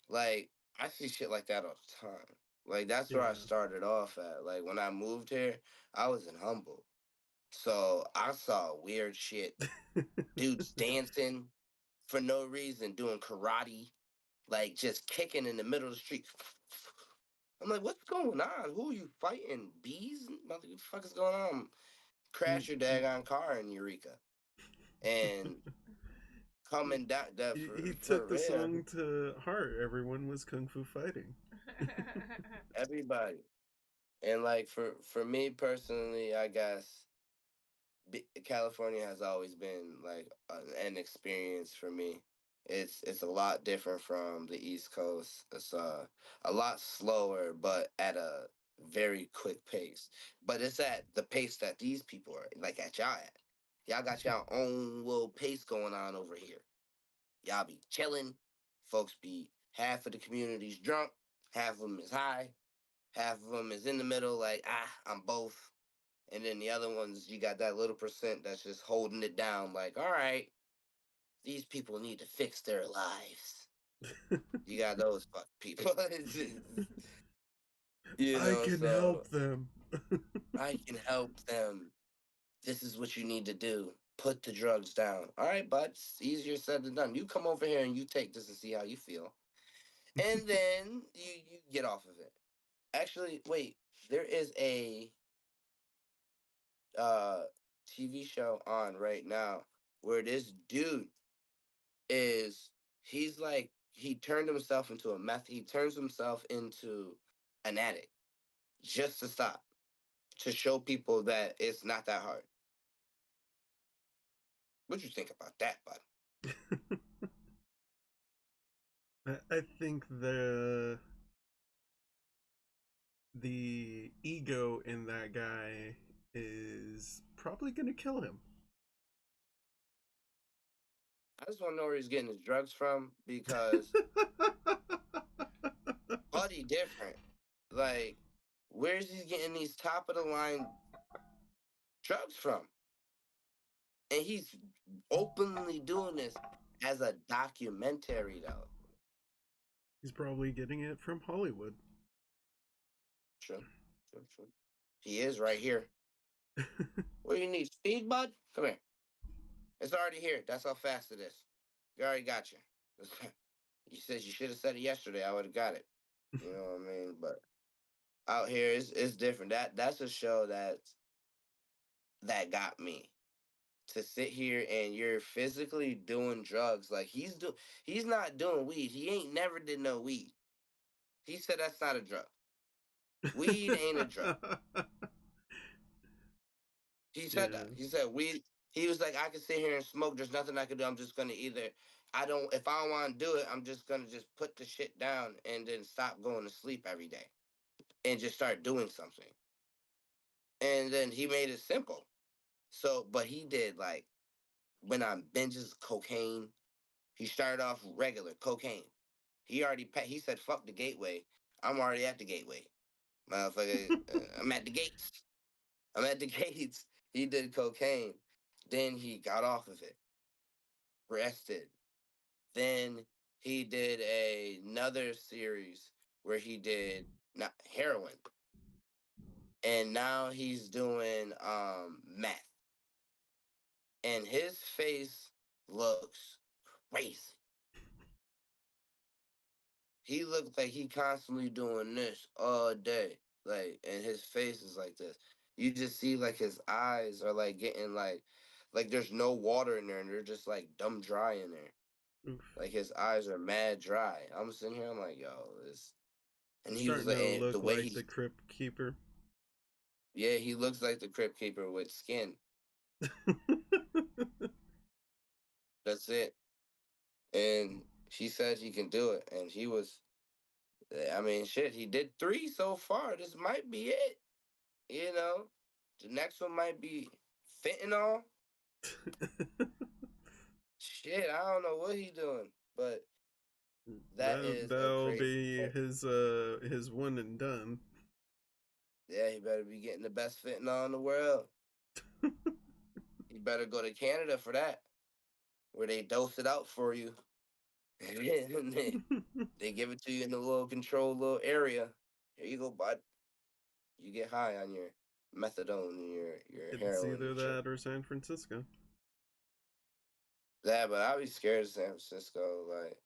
like I see shit like that all the time. Like that's where I Yeah. started off at. Like when I moved here, I was in Humble, so I saw weird shit. Dudes dancing for no reason, doing karate, like just kicking in the middle of the street. I'm like, what's going on? Who are you fighting? Bees? What the fuck is going on? Crash your daggone car in Eureka. And coming down that He for took the real. song to heart. Everyone was kung fu fighting. Everybody. And like for me personally, I guess California has always been like an experience for me. It's a lot different from the East Coast. It's a lot slower, but at a very quick pace. But it's at the pace that these people are like at y'all at. Y'all got y'all own little pace going on over here. Y'all be chilling. Folks be half of the community's drunk, half of them is high, half of them is in the middle, like I'm both. And then the other ones, you got that little percent that's just holding it down, like, all right, these people need to fix their lives. You got those fuck people. I can So help them. I can help them. This is what you need to do. Put the drugs down. All right, bud. It's easier said than done. You come over here and you take this and see how you feel. And then you get off of it. Actually, wait, there is a uh TV show on right now where this dude is he's like he turned himself into a meth he turns himself into an addict just to stop to show people that it's not that hard. What you think about that, bud? I think the ego in that guy is probably gonna kill him. I just want to know where he's getting his drugs from because Buddy different. Like, where's he getting these top of the line drugs from? And he's openly doing this as a documentary, though. He's probably getting it from Hollywood. True, true, true. He is right here. What do you need? Speed, bud? Come here. It's already here. That's how fast it is. You already got you. You said you should have said it yesterday. I would have got it. You know what I mean? But out here, it's different. That's a show that got me to sit here and you're physically doing drugs. Like he's not doing weed. He ain't never did no weed. He said that's not a drug. Weed ain't a drug. He said Yeah. that. He said weed. He was like, I can sit here and smoke. There's nothing I can do. I'm just gonna either if I don't want to do it, I'm just gonna just put the shit down and then stop going to sleep every day and just start doing something. And then he made it simple. So, but he did like went on binges, cocaine. He started off regular cocaine. He said, fuck the gateway. I'm already at the gateway. Motherfucker, I'm at the gates. I'm at the gates. He did cocaine. Then he got off of it, rested. Then he did another series where he did not heroin. And now he's doing meth. And his face looks crazy. He looks like he constantly doing this all day. Like, and his face is like this. You just see like his eyes are like getting like there's no water in there and they're just like dumb dry in there. Oof. Like his eyes are mad dry. I'm sitting here, I'm like, yo, this. And he was Starting like, to and the look way like he, the Crypt Keeper. yeah, he looks like the Crypt Keeper with skin. That's it. And she said he can do it, and he was. I mean, shit, he did 3 so far. This might be it. You know, the next one might be fentanyl. Shit, I don't know what he doing, but that is a That'll crazy. be his one and done. Yeah, he better be getting the best fentanyl in the world. You better go to Canada for that, where they dose it out for you. And they give it to you in a little controlled little area. Here you go, bud. You get high on your methadone and your It's heroin either and shit. that or San Francisco. Yeah, but I'd be scared of San Francisco. Like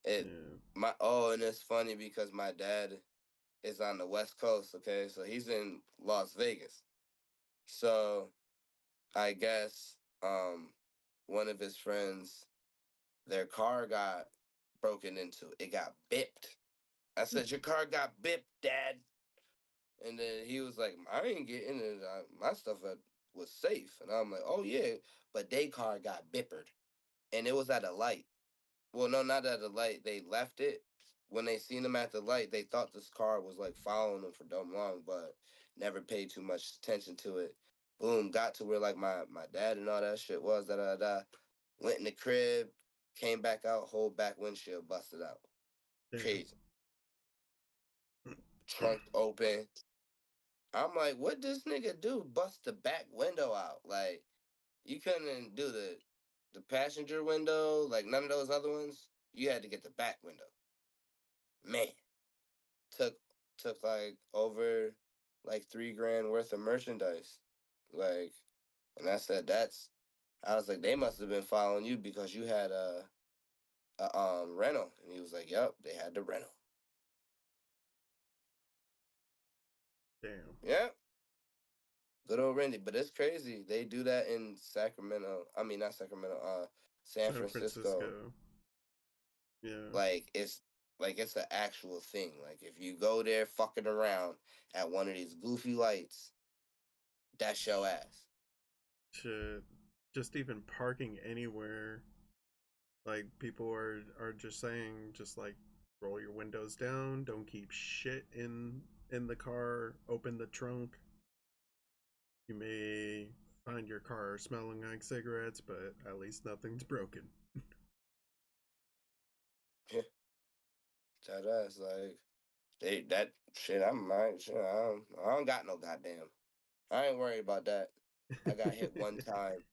it, Yeah. and it's funny because my dad is on the West Coast. Okay, so he's in Las Vegas. So I guess one of his friends, their car got broken into. It got bipped. I said, "Your car got bipped, Dad." And then he was like, "I ain't getting it. My stuff was safe." And I'm like, "Oh yeah," but they car got bippered, and it was at a light. Well, no, not at a light. They left it. When they seen him at the light, they thought this car was like following them for dumb long, but never paid too much attention to it. Boom, got to where like my dad and all that shit was. Da da da. Went in the crib, came back out, whole back windshield busted out. Damn. Crazy. Trunk open. I'm like, what this nigga do? Bust the back window out. Like, you couldn't do the passenger window, like none of those other ones. You had to get the back window. Man, took like over like $3 grand worth of merchandise. Like, and I said I was like, they must have been following you because you had a rental. And he was like, "Yep, they had the rental." Damn. Yep. Good old Randy, but it's crazy. They do that in Sacramento. I mean, not Sacramento. San San Francisco. Yeah. Like it's an actual thing. Like if you go there fucking around at one of these goofy lights, that's your ass. Shit. Just even parking anywhere, like people are just saying, just like roll your windows down, don't keep shit in the car, open the trunk. You may find your car smelling like cigarettes, but at least nothing's broken. Yeah, that ass. Like that shit. I'm like, shit, I don't got no goddamn. I ain't worried about that. I got hit one time.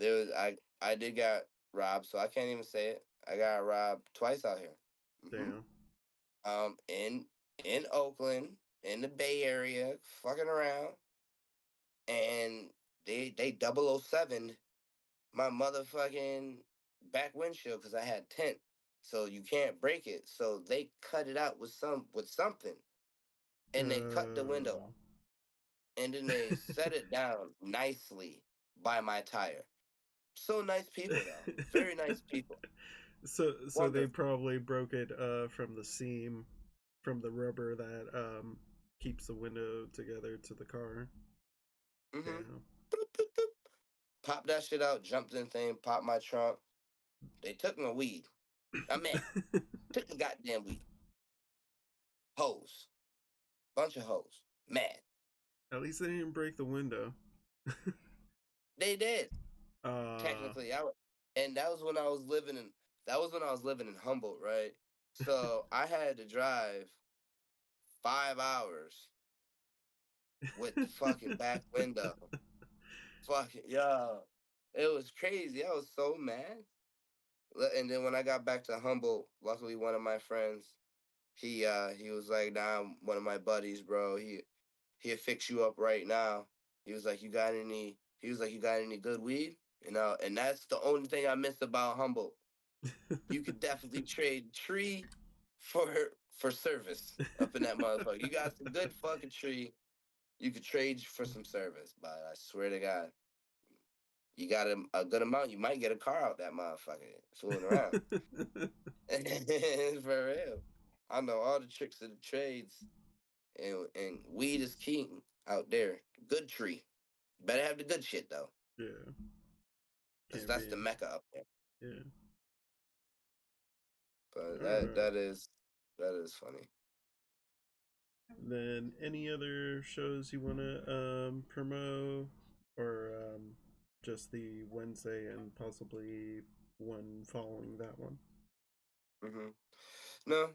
I did get robbed, so I can't even say it. I got robbed twice out here. Damn. In Oakland, in the Bay Area, fucking around, and they 007 my motherfucking back windshield because I had tint, so you can't break it. So they cut it out with something, and they cut the window off, and then they set it down nicely by my tire. So nice people though, very nice people. So they Wonderful. probably broke it from the seam, from the rubber that keeps the window together to the car. Mm-hmm. Damn. Boop, boop, boop. Pop that shit out, jumped in thing, popped my trunk. They took my weed. I mean, took the goddamn weed. Hoes. Bunch of hoes. Mad. At least they didn't break the window. They did. uh Technically, and that was when I was living in Humboldt, right? So I had to drive 5 hours with the fucking back window. Fucking yo. It was crazy. I was so mad. And then when I got back to Humboldt, luckily one of my friends, he was like, "Nah, one of my buddies, bro. He'll fix you up right now." He was like, "You got any good weed?" And that's the only thing I miss about Humboldt. You could definitely trade tree for for service up in that motherfucker. You got some good fucking tree. You could trade for some service, but I swear to God, you got a good amount, you might get a car out that motherfucker fooling around. For real. I know all the tricks of the trades, and weed is king out there. Good tree. Better have the good shit though, yeah. because Can't that's be. the mecca up there. Yeah. But All right. that is funny. Then any other shows you want to promote, or just the Wednesday and possibly one following that one? Hmm. No, All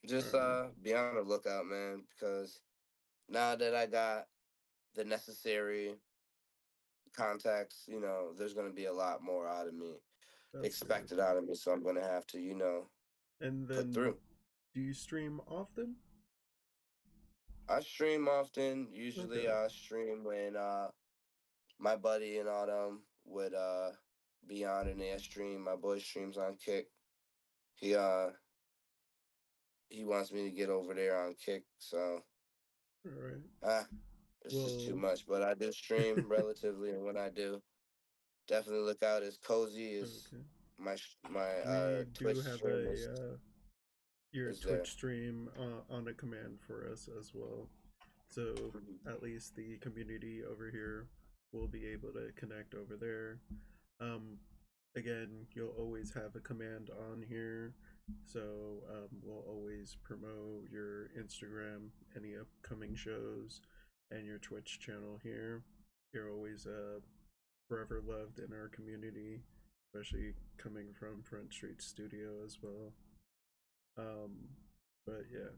just right. be on the lookout, man, because now that I got the necessary contacts, there's gonna be a lot more out of me, That's good. expected out of me. So I'm gonna have to, And put then, through. do you stream often? I stream often. Usually, Okay. I stream when my buddy and all them would be on in their stream. My boy streams on Kick. He he wants me to get over there on Kick. So All right. it's just too Well, much. But I do stream relatively, and when I do, definitely look out. As Cozy is okay. my We do Twitch have stream your is there. Twitch stream on a command for us as well. So Mhm. at least the community over here will be able to connect over there. Um, Again, you'll always have a command on here, so we'll always promote your Instagram, any upcoming shows, and your Twitch channel here. You're always forever loved in our community, especially coming from Front Street Studio as well. Um, but yeah,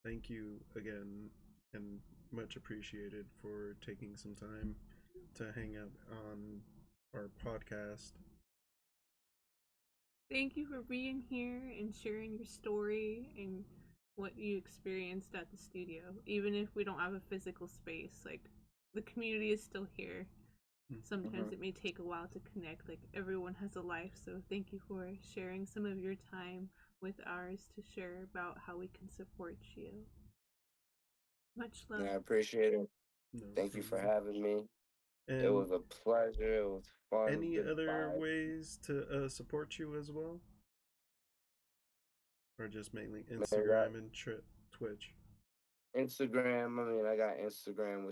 thank you again, and much appreciated for taking some time to hang out on our podcast. Thank you for being here and sharing your story and what you experienced at the studio. Even if we don't have a physical space, like the community is still here. Sometimes it may take a while to connect, like everyone has a life, so thank you for sharing some of your time with ours to share about how we can support you. Much love. And I appreciate it. No Thank you for problem. having me. It And was a pleasure. It was fun. any Good other vibe. ways to support you as well? Or just mainly Man, got Instagram and Twitch? Instagram. I mean, I got Instagram,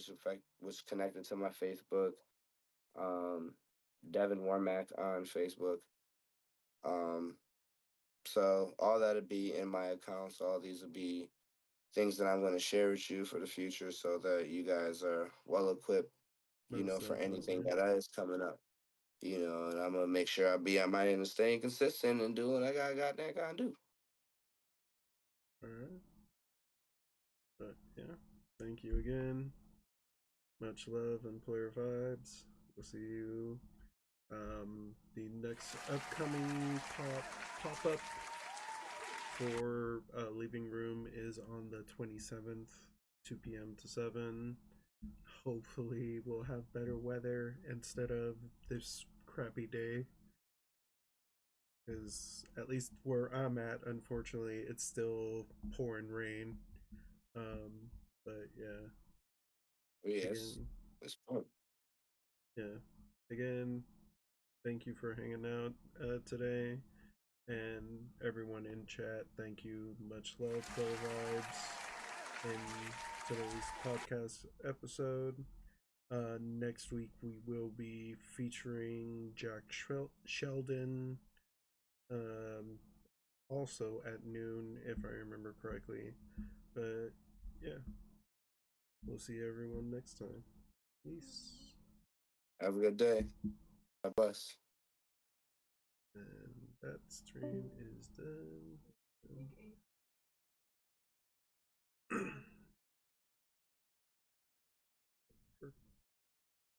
which connected to my Facebook. Um, Devin Warmack on Facebook. Um, so all that'll be in my accounts. All these will be things that I'm going to share with you for the future, so that you guys are well equipped. Most For anything definitely. that is coming up. And I'm gonna make sure I be on my end and staying consistent and doing what I gotta do. Alright. But yeah, thank you again. Much love and player vibes. We'll see you. The next upcoming pop up for Living Room is on the 27th, 2 p.m. to 7. Hopefully, we'll have better weather instead of this crappy day. Because at least where I'm at, unfortunately, it's still pouring rain. But yeah, Yes, again, it's fun. yeah, again, thank you for hanging out today, and everyone in chat. Thank you. Much love, play vibes in today's podcast episode. Next week we will be featuring Jack Sheldon. Um, also at noon, if I remember correctly. But yeah, we'll see everyone next time. Peace. Have a good day. God bless. And that stream is done.